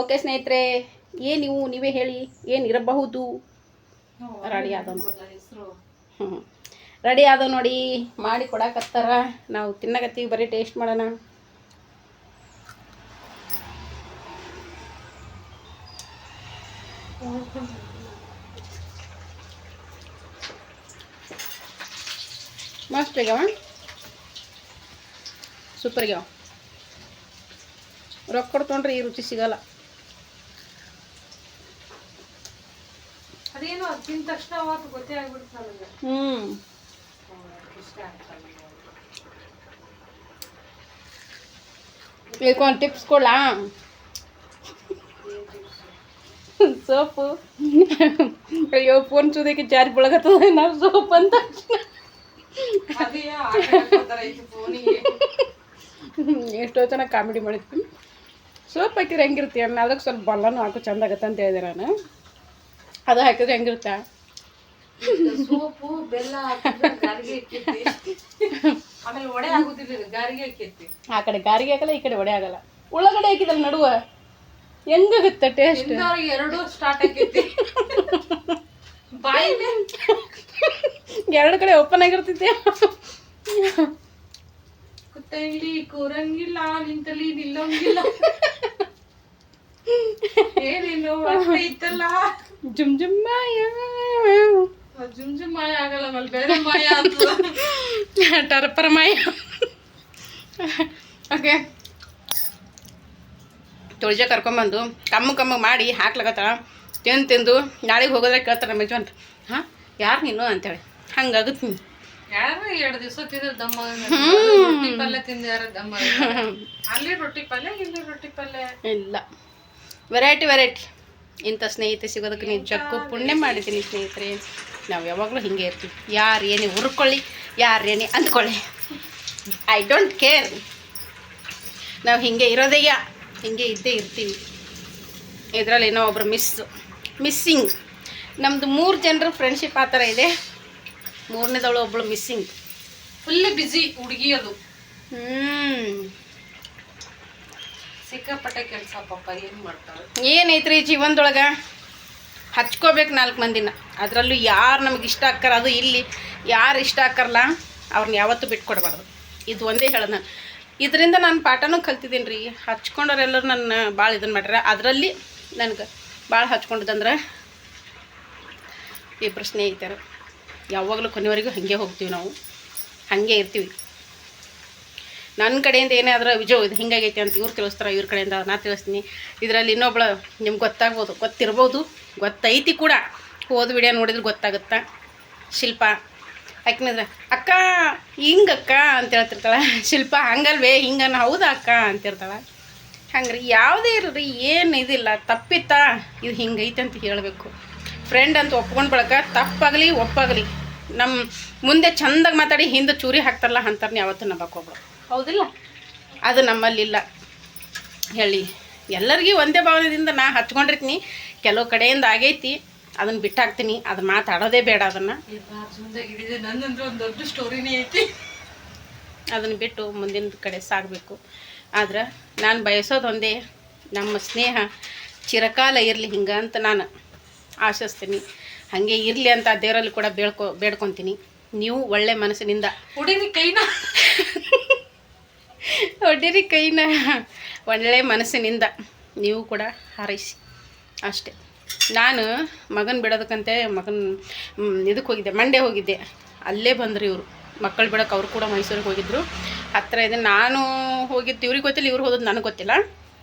Okay ಸ್ನೇಹಿತರೆ, ನೀವೇ ಹೇಳಿ ಏನಿರಬಹುದು. ರೆಡಿ ಆದ ರೆಡಿ ಆದ ನೋಡಿ, ಮಾಡಿ ಕೊಡಾಕತ್ತಾರ. ನಾವು ತಿನ್ನಕತ್ತೀವಿ, ಬರೀ ಟೇಸ್ಟ್ ಮಾಡೋಣ. ಮಸ್ತ್ ಆಗ್ಯಾವ, ಸೂಪರ್ ಆಗ್ಯಾವ. ರೊಕ್ಕ ಕೊಡ್ತೊಂಡ್ರೆ ಈ ರುಚಿ ಸಿಗಲ್ಲ. ಅದೇನು ತಿಂದ ತಕ್ಷಣ ಗೊತ್ತೇ ಆಗ್ಬಿಡ್ತಲ್ಲ. ಇದಕ್ಕೊಂದು ಟಿಪ್ಸ್ ಕೊಡ್ಲಾ? ಸೋಪು, ಅಯ್ಯೋ ಫೋನ್ ಚೂದಕ್ಕೆ ಚಾರ್ಜ್ ಬೆಳಗತ್ತದ. ನಾವು ಸೋಪ್ ಅಂತ ಎಷ್ಟೋ ಚೆನ್ನಾಗಿ ಕಾಮಿಡಿ ಮಾಡಿದ್ವಿ. ಸೋಪ್ ಹಾಕಿದ್ರೆ ಹೆಂಗಿರುತ್ತೆ ಅನ್ನ, ಅದಕ್ಕೆ ಸ್ವಲ್ಪ ಬಲ್ಲನೂ ಹಾಕೋ ಚಂದ ಆಗತ್ತೆ ಅಂತ ಹೇಳಿದೆ ನಾನು. ಅದು ಹಾಕಿದ್ರೆ ಹೆಂಗಿರುತ್ತೆ? ಸೋಪು ಬೆಲ್ಲ ಆಮೇಲೆ ಒಡೆ ಆಗುದಿಲ್ಲ, ಗಾರಿಗೆ ಹಾಕೈತಿ. ಆ ಕಡೆ ಗಾರಿಗೆ ಹಾಕಲ್ಲ, ಈ ಕಡೆ ಒಡೆ ಆಗಲ್ಲ. ಉಳ್ಳಾಗಡ್ಡೆ ಹಾಕಿದಲ್ಲ ನಡುವ, ಹೆಂಗಾಗುತ್ತೆ ಟೇಸ್ಟ್? ಎರಡು ಸ್ಟಾರ್ಟ್ ಆಕೈತಿ, ಬಾಯಿ ಎರಡು ಕಡೆ ಓಪನ್ ಆಗಿರ್ತೈತಿ. ಕೂತಂಗ್ಲಿ ಕೂರಂಗಿಲ್ಲ, ನಿಂತಲ್ಲಿ ನಿಲ್ಲಂಗಿಲ್ಲ. ಏನೇನು ಇತ್ತಲ್ಲ, ಜುಮ್ ಜುಮ್ ಮಾಯ. ಜುಮ್ ಜುಮ್ ಮಾಯ ಆಗಲ್ಲ, ಮಲ್ಲಿ ಬೇರೆ ಮಾಯ ಅಂತ, ಟರ್ಪರ್ ಮಾಯ. ಓಕೆ, ತುಳಜ ಕರ್ಕೊಂಬಂದು ಕಮ್ಮು ಮಾಡಿ ಹಾಕ್ಲಕತ್ತಾಳ. ತಿಂದು ನಾಳೆಗೆ ಹೋಗೋದ್ರೆ ಕೇಳ್ತಾರೆ ನಮ್ಮ ಯಜಮಾನ್ರು, ಹಾಂ ಯಾರು ನೀನು ಅಂತೇಳಿ. ಹಂಗಾಗುತ್ತೆ. ಯಾರು 2 ದಿವಸ ತಿಂದ್ರೆ ದಮ್ಮ, ರೊಟ್ಟಿ ಪಲ್ಯ ತಿಂದಾರ ದಮ್ಮ. ಅಲ್ಲಿ ರೊಟ್ಟಿ ಪಲ್ಯ, ಇಲ್ಲಿ ರೊಟ್ಟಿ ಪಲ್ಯ ಇಲ್ಲ, ವೆರೈಟಿ. ಇಂಥ ಸ್ನೇಹಿತೆ ಸಿಗೋದಕ್ಕೆ ನಿಜಕ್ಕೂ ಪುಣ್ಯ ಮಾಡಿದ್ದೀನಿ ಸ್ನೇಹಿತರೆ. ನಾವು ಯಾವಾಗಲೂ ಹಿಂಗೆ ಇರ್ತೀವಿ. ಯಾರು ಏನೇ ಹುರ್ಕೊಳ್ಳಿ, ಯಾರು ಏನೇ ಅಂದ್ಕೊಳ್ಳಿ, ಐ ಡೋಂಟ್ ಕೇರ್. ನಾವು ಹಿಂಗೆ ಇರೋದಯ್ಯ, ಹಿಂಗೆ ಇದ್ದೇ ಇರ್ತೀವಿ. ಇದರಲ್ಲಿ ಏನೋ ಒಬ್ಬರು ಮಿಸ್ಸಿಂಗ್. ನಮ್ಮದು 3 ಜನರ ಫ್ರೆಂಡ್ಶಿಪ್ ಆ ಥರ ಇದೆ. 3ನೇದವಳು ಒಬ್ಬಳು ಮಿಸ್ಸಿಂಗ್. ಫುಲ್ ಬಿಸಿ ಹುಡುಗಿ ಅದು. ಸಿಕ್ಕಾಪಟ್ಟೆ ಕೆಲಸ ಪಾಪ, ಏನು ಮಾಡ್ತಾಳೆ. ಏನೈತ್ರಿ ಜೀವನದೊಳಗೆ, ಹಚ್ಕೋಬೇಕು 4 ಮಂದಿನ. ಅದರಲ್ಲೂ ಯಾರು ನಮಗೆ ಇಷ್ಟ ಆಕ್ಕಾರ, ಅದು ಇಲ್ಲಿ ಯಾರು ಇಷ್ಟ ಆಕ್ಕಾರಲ್ಲ ಅವ್ರನ್ನ ಯಾವತ್ತೂ ಬಿಟ್ಕೊಡ್ಬಾರ್ದು. ಇದು ಒಂದೇ ಹೇಳೋದು ನಾನು. ಇದರಿಂದ ನಾನು ಪಾಠನೂ ಕಲ್ತಿದ್ದೀನಿ ರೀ. ಹಚ್ಕೊಂಡವ್ರೆಲ್ಲರೂ ನನ್ನ ಭಾಳ ಇದನ್ನು ಮಾಡ್ಯಾರ. ಅದರಲ್ಲಿ ನನಗೆ ಭಾಳ ಹಚ್ಕೊಂಡದಂದ್ರೆ ಇಬ್ಬರು ಸ್ನೇಹಿತರು. ಯಾವಾಗಲೂ ಕೊನೆವರೆಗೂ ಹಾಗೆ ಹೋಗ್ತೀವಿ, ನಾವು ಹಾಗೆ ಇರ್ತೀವಿ. ನನ್ನ ಕಡೆಯಿಂದ ಏನೇ ಆದ್ರೆ ಇದು ಹಿಂಗಾಗೈತೆ ಅಂತ ಇವ್ರು ತಿಳಿಸ್ತಾರೆ, ಇವ್ರ ಕಡೆಯಿಂದ ನಾ ತಿಳಿಸ್ತೀನಿ. ಇದರಲ್ಲಿ ಇನ್ನೊಬ್ಳು ನಿಮ್ಗೆ ಗೊತ್ತಿರ್ಬೋದು, ಗೊತ್ತೈತಿ ಕೂಡ. ಹೋದ ವಿಡಿಯೋ ನೋಡಿದ್ರೆ ಗೊತ್ತಾಗುತ್ತಾ. ಶಿಲ್ಪ ಯಾಕಂದ್ರೆ ಅಕ್ಕ ಹಿಂಗಕ್ಕ ಅಂತ ಹೇಳ್ತಿರ್ತಾಳೆ. ಶಿಲ್ಪ ಹಂಗಲ್ವೇ ಹಿಂಗನ್ನ, ಹೌದಾ ಅಕ್ಕ ಅಂತಿರ್ತಾಳೆ. ಹಂಗ್ರಿ ಯಾವುದೇ ಇರ್ರಿ, ಏನು ಇದಿಲ್ಲ, ತಪ್ಪಿತ್ತಾ ಇದು ಹಿಂಗೈತೆ ಅಂತ ಹೇಳಬೇಕು. ಫ್ರೆಂಡ್ ಅಂತ ಒಪ್ಕೊಂಡು ಬಳಕ ತಪ್ಪಾಗಲಿ ಒಪ್ಪಾಗಲಿ ನಮ್ಮ ಮುಂದೆ ಚಂದಾಗಿ ಮಾತಾಡಿ ಹಿಂದೆ ಚೂರಿ ಹಾಕ್ತಾರಲ್ಲ ಅಂತಾರನ್ನ ಯಾವತ್ತೂ ನಂಬಕ್ಕೆ ಹೋಗ್ಬಾರ್ದು. ಹೌದಿಲ್ಲ? ಅದು ನಮ್ಮಲ್ಲಿಲ್ಲ ಹೇಳಿ. ಎಲ್ಲರಿಗೂ ಒಂದೇ ಭಾವನೆಯಿಂದ ನಾ ಹಚ್ಕೊಂಡಿರ್ತೀನಿ. ಕೆಲವು ಕಡೆಯಿಂದ ಆಗೈತಿ, ಅದನ್ನು ಬಿಟ್ಟಾಕ್ತೀನಿ. ಅದನ್ನು ಮಾತಾಡೋದೇ ಬೇಡ. ನನ್ನಂದ್ರೆ ಒಂದು ದೊಡ್ಡ ಸ್ಟೋರಿನೇ ಐತಿ. ಅದನ್ನು ಬಿಟ್ಟು ಮುಂದಿನ ಕಡೆ ಸಾಗಬೇಕು. ಆದ್ರೆ ನಾನು ಬಯಸೋದು ಒಂದೇ, ನಮ್ಮ ಸ್ನೇಹ ಚಿರಕಾಲ ಇರಲಿ ಹಿಂಗೆ ಅಂತ ನಾನು ಆಶಿಸ್ತೀನಿ. ಹಾಗೆ ಇರಲಿ ಅಂತ ದೇವರಲ್ಲಿ ಕೂಡ ಬೇಡ್ಕೊತೀನಿ. ನೀವು ಒಳ್ಳೆ ಮನಸ್ಸಿನಿಂದ ಹೊಡೀರಿ ಕೈನ ಒಳ್ಳೆ ಮನಸ್ಸಿನಿಂದ ನೀವು ಕೂಡ ಹಾರೈಸಿ ಅಷ್ಟೇ. ನಾನು ಮಗನ ಬಿಡೋದಕ್ಕಂತೆ ಇದಕ್ಕೆ ಹೋಗಿದ್ದೆ, ಮಂಡ್ಯ ಹೋಗಿದ್ದೆ. ಅಲ್ಲೇ ಬಂದರು ಇವರು ಮಕ್ಕಳು ಬಿಡೋಕೆ. ಅವರು ಕೂಡ ಮೈಸೂರಿಗೆ ಹೋಗಿದ್ದರು. ಹತ್ತಿರ ಇದೆ. ನಾನು ಹೋಗಿದ್ದು ಇವ್ರಿಗೆ ಗೊತ್ತಿಲ್ಲ, ಇವ್ರು ಹೋದದ್ದು ನನಗೆ ಗೊತ್ತಿಲ್ಲ.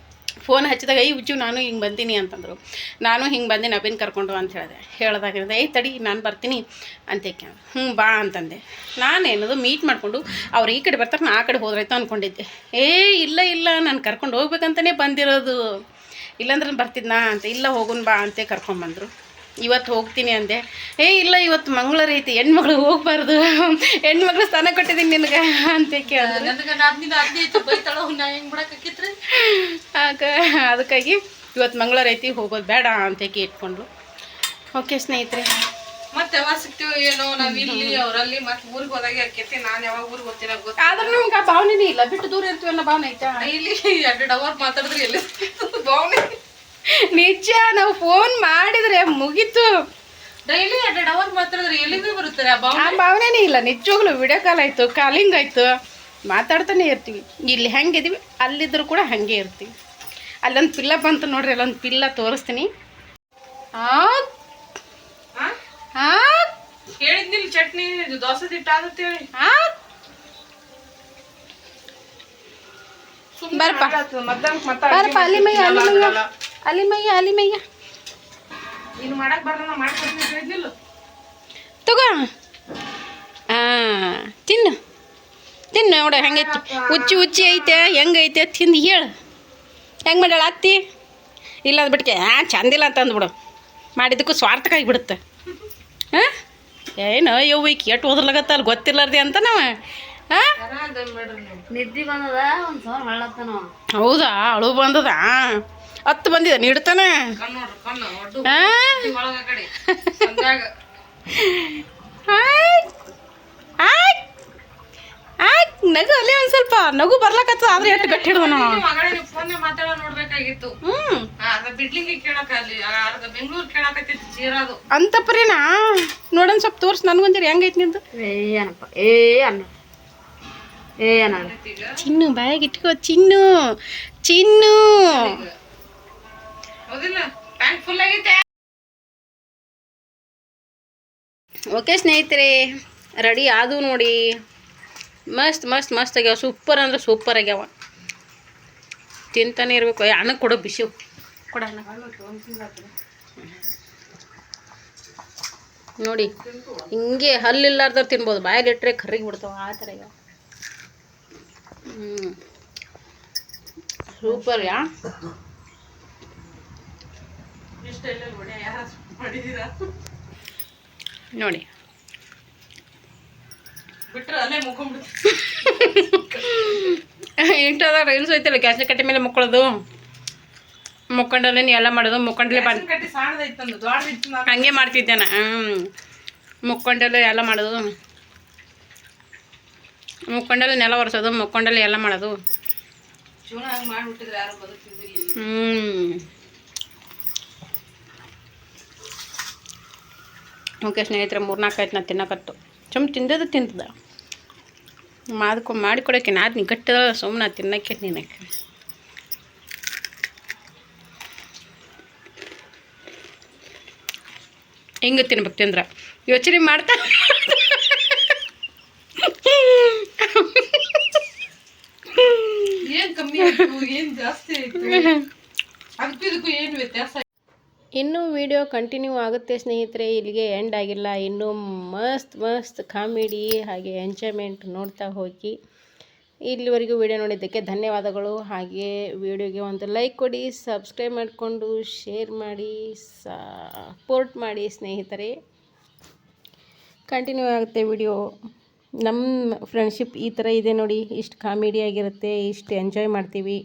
ಫೋನ್ ಹಚ್ಚಿದಾಗ ಉಜ್ಜು ನಾನು ಹಿಂಗೆ ಬಂದೀನಿ ಅಂತಂದರು. ನಾನು ಹಿಂಗೆ ಬಂದೀನಿ ಅಭಿನ ಕರ್ಕೊಂಡು ಅಂತ ಹೇಳ್ದಾಗಿಂದ ತಡಿ ನಾನು ಬರ್ತೀನಿ ಅಂತೇಕೆ. ಬಾ ಅಂತಂದೆ. ನಾನೇನದು ಮೀಟ್ ಮಾಡಿಕೊಂಡು ಅವ್ರು ಈ ಕಡೆ ಬರ್ತಾರೆ, ನಾ ಆ ಕಡೆ ಹೋದ್ರಾಯ್ತು ಅಂದ್ಕೊಂಡಿದ್ದೆ. ಇಲ್ಲ ನಾನು ಕರ್ಕೊಂಡು ಹೋಗ್ಬೇಕಂತಲೇ ಬಂದಿರೋದು, ಇಲ್ಲಾಂದ್ರೆ ಬರ್ತಿದ್ನಾ ಅಂತ. ಇಲ್ಲ ಹೋಗೋಣ ಬಾ ಅಂತ ಕರ್ಕೊಂಡ್ಬಂದರು. ಇವತ್ತು ಹೋಗ್ತೀನಿ ಅಂದೆ. ಇಲ್ಲ ಇವತ್ತು ಮಂಗಳವಾರ ಐತಿ, ಹೆಣ್ಮಗಳು ಹೋಗ್ಬಾರ್ದು, ಹೆಣ್ಮಗಳು ಸ್ಥಾನ ಕೊಟ್ಟಿದ್ದೀನಿ ನಿನಗೆ ಅಂತ ಕೇಳಿದ್ರು. ಅದಕ್ಕಾಗಿ ಇವತ್ತು ಮಂಗಳವಾರ ಐತಿ, ಹೋಗೋದು ಬೇಡ ಅಂತ ಇಟ್ಕೊಂಡ್ರು. ಓಕೆ ಸ್ನೇಹಿತರೆ, ಮತ್ತೆ ಯಾವಾಗ ಸಿಗ್ತೀವಿ ಏನೋ ನಾವ್ ಇಲ್ಲಿ ಅವ್ರಲ್ಲಿ ಮತ್ತೆ ಊರಿಗೆ ಹೋದಾಗ ಆಕೇತಿ. ನಾನ್ ಯಾವಾಗ ಊರಿಗೆ ಹೋಗ್ತೀನ ಗೊತ್ತ. ಆದ್ರೆ ನಮ್ಗೆ ಆ ಭಾವನೆನೇ ಇಲ್ಲ, ಬಿಟ್ಟು ದೂರ ಇರ್ತೀವಿ ಅನ್ನೋ ಭಾವನೆ ಐತಾ? ಇಲ್ಲಿ 2 ಅವರ್ ಮಾತಾಡಿದ್ರೆ ಎಲ್ಲಿ ಭಾವನೆ. ನಿಜ, ನಾವು ಫೋನ್ ಮಾಡಿದ್ರೆ ಮುಗೀತು. ಡೈಲಿ 2 ಅವರ್ ಮಾತಾಡಿದ್ರೆ ಎಲ್ಲಿಂದ ಬರುತ್ತಾರೆ ಆ ಭಾವನೆ? ಆ ಭಾವನೆನೇ ಇಲ್ಲ ನಿಜವಾಗ್ಲೂ. ವಿಡಿಯೋ ಕಾಲ್ ಆಯ್ತು, ಕಾಲಿಂಗ್ ಆಯ್ತು, ಮಾತಾಡ್ತಾನೆ ಇರ್ತೀವಿ. ಇಲ್ಲಿ ಹೆಂಗಿದೀವಿ ಅಲ್ಲಿದ್ರು ಕೂಡ ಹಂಗೆ ಇರ್ತೀವಿ. ಅಲ್ಲೊಂದು ಪಿಲ್ಲ ಬಂತು ನೋಡ್ರಿ, ಅಲ್ಲೊಂದು ಪಿಲ್ಲ ತೋರಿಸ್ತೀನಿ. ಹೇಳಿದ್ನಿಲ್ಲ ಚಟ್ನಿ ದೋಸೆ ತಿಟ್ಟ ಆಗತ್ತೇಳಿ. ಬರ್ಪ ಅಲ್ಲಿ ಮಯ್ಯ, ಅಲ್ಲಿ ಮಯ್ಯ, ಅಲ್ಲಿ ಮಯ್ಯ ನೀನು ಮಾಡಕ್ ಬರಲ್ಲ, ಮಾಡ್ಕೊಡ್ತೀನಿ ಹೇಳಿದ್ನಿಲ್ಲ. ತಗೋ, ತಿನ್ನು ತಿನ್ನು. ನೋಡ ಹೆಂಗೈತಿ, ಹುಚ್ಚಿ ಐತೆ, ಹೆಂಗೈತೆ ತಿಂದು ಹೇಳು. ಹೆಂಗೆ ಮಾಡ್ಯಾಳ ಅತ್ತಿ? ಇಲ್ಲ ಅಂದ್ಬಿಟ್ಕೆ ಚಂದಿಲ್ಲ ಅಂತ ಅಂದ್ಬಿಡು. ಮಾಡಿದ್ದಕ್ಕೂ ಸ್ವಾರ್ಥಕ್ಕಾಗಿ ಬಿಡುತ್ತೆ. ಹಾಂ, ಏನು ಯವ್ವ ಈ ಕೇಟ್ ಹೋದ್ರಲಾಗತ್ತ ಅಲ್ಲಿ ಗೊತ್ತಿರ್ಲಾರ್ದೆ ಅಂತ ನಾವು. ಹಾಂ, ನಿದ್ದೆ ಬಂದದ ಒಂದು ಸಾವಿರ ಹೊಳ್ಳತ್ತನ. ಹೌದಾ? ಅಳು ಬಂದದ? 10 ಬಂದಿದೆ ನೀಡ್ತಾನೆ. ನಗು ಅಲ್ಲೇ ಒಂದು ಸ್ವಲ್ಪ ನಗು ಬರ್ಲಕತ್ತ, ಆದ್ರೆ ಎಷ್ಟು ಗಟ್ಟಿ ಹಿಡ್ದ ಮಾತಾಡೋ ನೋಡ್ಬೇಕಾಗಿತ್ತು. ಬಿಡ್ಲಿಂಗಿ ಕೇಳಕ ಅಲ್ಲಿ ಬೆಂಗಳೂರು ಕೇಳಕತ್ತಿತ್ತು ಚೀರಾದು ಅಂತ ಪರಿನಾ. ನೋಡೋಣ ಸ್ವಲ್ಪ ತೋರ್ಸ್ ನನ್ಗೊಂದಿರಿ ಹೆಂಗೈತಿ ನಿಂದು. ಏನಪ್ಪ ಅನ್ನ ಚಿನ್ನು ಬಾಯಾಗ ಇಟ್ಕೋ. ಚಿನ್ನು ಚಿನ್ನು ಹೌದಿಲ್ಲ? ಟ್ಯಾಂಕ್ ಫುಲ್ ಆಗೈತೆ. ಓಕೆ ಸ್ನೇಹಿತರೆ, ರೆಡಿ ಆದವು ನೋಡಿ. ಮಸ್ತ್ ಮಸ್ತ್ ಮಸ್ತ್ ಆಗ್ಯಾವ. ಸೂಪರ್ ಅಂದ್ರೆ ಸೂಪರ್ ಆಗ್ಯಾವ. ತಿಂತಾನೆ ಇರ್ಬೇಕು. ಅನ್ನಕ್ಕೆ ಕೊಡೋ ಬಿಸಿ ಕೊಡ ನೋಡಿ. ಹಿಂಗೆ ಹಲ್ಲಿಲ್ಲಾರ್ದವ್ರು ತಿನ್ಬೋದು, ಬಾಯಲ್ಲಿ ಇಟ್ಟರೆ ಕರ್ರಿಗೆ ಬಿಡ್ತಾವ ಆ ಥರ ಆಗ್ಯಾವ. Super yeah. ನೋಡಿ ಬಿಟ್ರೆ ಅಲ್ಲೇ ಮುಗ್ಕೊಂಡ್ಬಿಡ್ತು. ಇಂಟದಾಗ ರೈಲ್ಸ್ ಐತಲ್ಲ, ಗ್ಯಾಸ್ನ ಕಟ್ಟೆ ಮೇಲೆ ಮುಕ್ಕೊಳ್ಳೋದು, ಮುಕ್ಕೊಂಡಲ್ಲೇ ನೀ ಎಲ್ಲ ಮಾಡೋದು. ಮುಕ್ಕೊಂಡಲ್ಲೇ ಕಟ್ಟಿ ಸಾಣದೈತಂದು ದೊಡ್ಡದಿತ್ತು. ಹಂಗೆ ಮಾಡ್ತಿದ್ದೆ ನಾ. ಮುಕ್ಕೊಂಡಲ್ಲೇ ಎಲ್ಲ ಮಾಡೋದು, ಮುಕ್ಕೊಂಡಲ್ಲೇ ನೆಲ ಒರೆಸೋದು, ಮುಕ್ಕೊಂಡಲ್ಲೇ ಎಲ್ಲ ಮಾಡೋದು. ಜೀವನ ಹಂಗೆ ಮಾಡಿಬಿಟ್ಟಿದ್ರೆ ಯಾರು ಬದುಕ್ತಿದ್ದಿಲ್ಲ. ಓಕೆ ಸ್ನೇಹಿತರೆ, 3-4 ಆಯ್ತು ನಾ ತಿನ್ನಕತ್ತು. ತಿಂದದ ತಿಂತದ ಮಾಡಿಕೊಡೋಕೆ ನಾದು ನೀ ಗಟ್ಟದ ಸುಮ್ಮನೆ ತಿನ್ನಕ್ಕೆ ತಿನ್ನಕ್ಕೆ. ಹಿಂಗೆ ತಿನ್ಬೇಕು ತಿಂದ್ರೆ ಯೋಚನೆ ಮಾಡ್ತಾ. ಏನು ಕಮ್ಮಿ ಆಯಿತು, ಏನು ಜಾಸ್ತಿ ಆಯಿತು, ಅದಕ್ಕೂ ಇದಕ್ಕೂ ಏನು ವ್ಯತ್ಯಾಸ? ಇನ್ನೂ ವಿಡಿಯೋ ಕಂಟಿನ್ಯೂ ಆಗುತ್ತೆ ಸ್ನೇಹಿತರೆ, ಇಲ್ಲಿಗೆ ಎಂಡ್ ಆಗಿಲ್ಲ. ಇನ್ನೂ ಮಸ್ತ್ ಮಸ್ತ್ ಕಾಮಿಡಿ ಹಾಗೆ ಎಂಜಾಯ್ಮೆಂಟ್ ನೋಡ್ತಾ ಹೋಗಿ. ಇಲ್ಲಿವರೆಗೂ ವಿಡಿಯೋ ನೋಡಿದ್ದಕ್ಕೆ ಧನ್ಯವಾದಗಳು. ಹಾಗೆ ವಿಡಿಯೋಗೆ ಒಂದು ಲೈಕ್ ಕೊಡಿ, ಸಬ್ಸ್ಕ್ರೈಬ್ ಮಾಡಿಕೊಂಡು ಶೇರ್ ಮಾಡಿ, ಸಪೋರ್ಟ್ ಮಾಡಿ ಸ್ನೇಹಿತರೆ. ಕಂಟಿನ್ಯೂ ಆಗುತ್ತೆ ವಿಡಿಯೋ. ನಮ್ಮ ಫ್ರೆಂಡ್ಶಿಪ್ ಈ ಥರ ಇದೆ ನೋಡಿ. ಇಷ್ಟು ಕಾಮಿಡಿಯಾಗಿರುತ್ತೆ, ಇಷ್ಟು ಎಂಜಾಯ್ ಮಾಡ್ತೀವಿ.